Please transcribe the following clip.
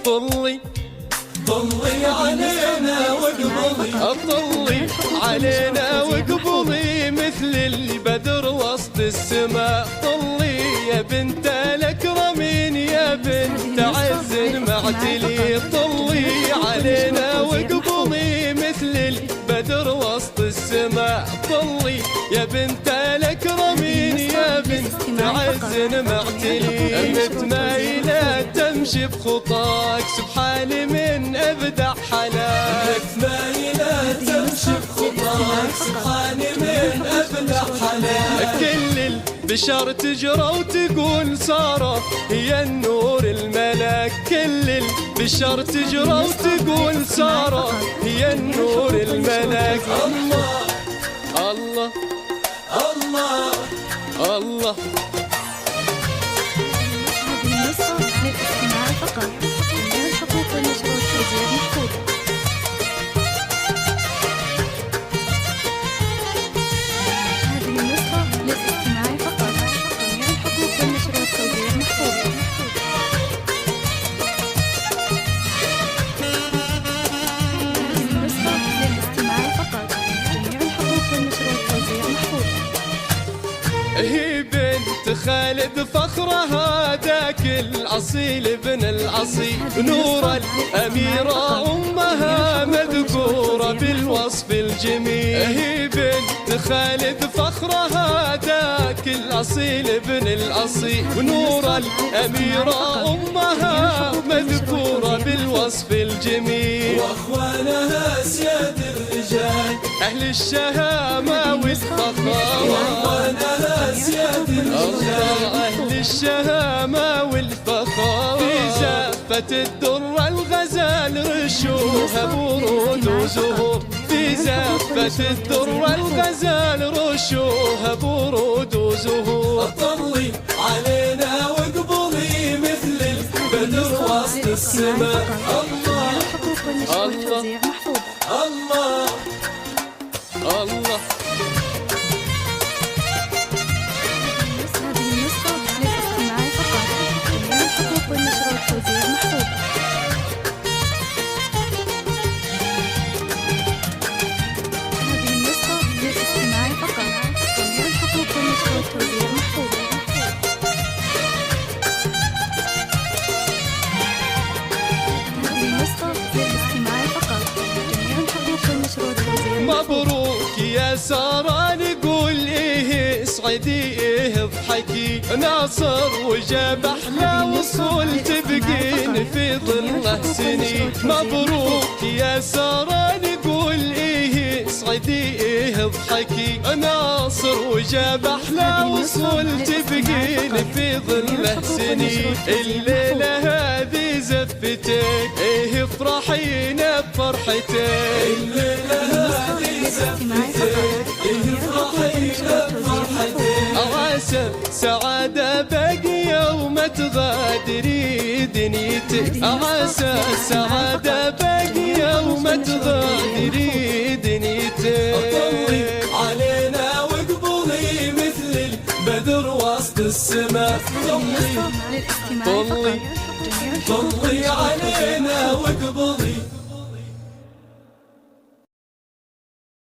طلي طلي علينا واقبلي، طلي علينا واقبلي مثل البدر وسط السماء. طلي يا بنت الأكرمين يا بنت عز معتلي، طلي علينا واقبلي مثل البدر وسط السماء. طلي يا بنت الأكرمين يا بنت عز معتلي، متمايلة تمشي بخطاك سبحان من أبدع حلاك. متمايلة تمشي بخطاك سبحان من أبدع حلاك. كل البشر تجرى وتقول سارة هي النور الملاك. كل البشر تجرى وتقول سارة هي النور الملاك. الله الله الله الله. هذه النسخة للاستماع فقط، جميع الحقوق والنشر والتوزيع محفوظة. هذه النسخة للاستماع فقط، جميع الحقوق والنشر والتوزيع محفوظة. هذه النسخة للاستماع فقط، جميع الحقوق والنشر والتوزيع محفوظة. هي بنت خالد فخرها ذاك الأصيل ابن الأصيل، نور الأميرة أمها مذكورة بالوصف الجميل. هي بنت خالد فخرها ذاك الأصيل ابن الأصيل، ونور الأميرة أمها مذكورة بالوصف الجميل. وأخوانها سياد الرجال أهل الشهامة والفخامة، أهل الشهامة والفخامة. في زفة الدر الغزال رشوها برود وزهور، في زفة الدر الغزال رشوها برود وزهور. طلي علينا واقبلي مثل البدر وسط السماء. الله الله الله الله. هذه النسخة للاستماع فقط، جميع الحقوق والنشر والتوزيع محفوظة. هذه النسخة للاستماع فقط، جميع الحقوق والنشر والتوزيع محفوظة. هذه النسخة للاستماع فقط، جميع الحقوق والنشر والتوزيع محفوظة. مبروك يا سارة نقول إيه اسعدي إيه اضحكي، ناصر وجاب أحلى وصول تبقين في ظله سنين. مبروك يا سارة نقول إيه اسعدي إيه اضحكي، ناصر وجاب أحلى وصول تبقين في ظله سنين. الليلة هذه زفتك إيه افرحينا بفرحتك، الليلة هذه زفتك إيه افرحينا بفرحتك. عسى سعادة باقية وما تغادري دنيتك، عسى سعادة باقية وما تغادري دنيتك. طلي علينا واقبلي مثل البدر وسط السماء. طلي طلي علينا واقبلي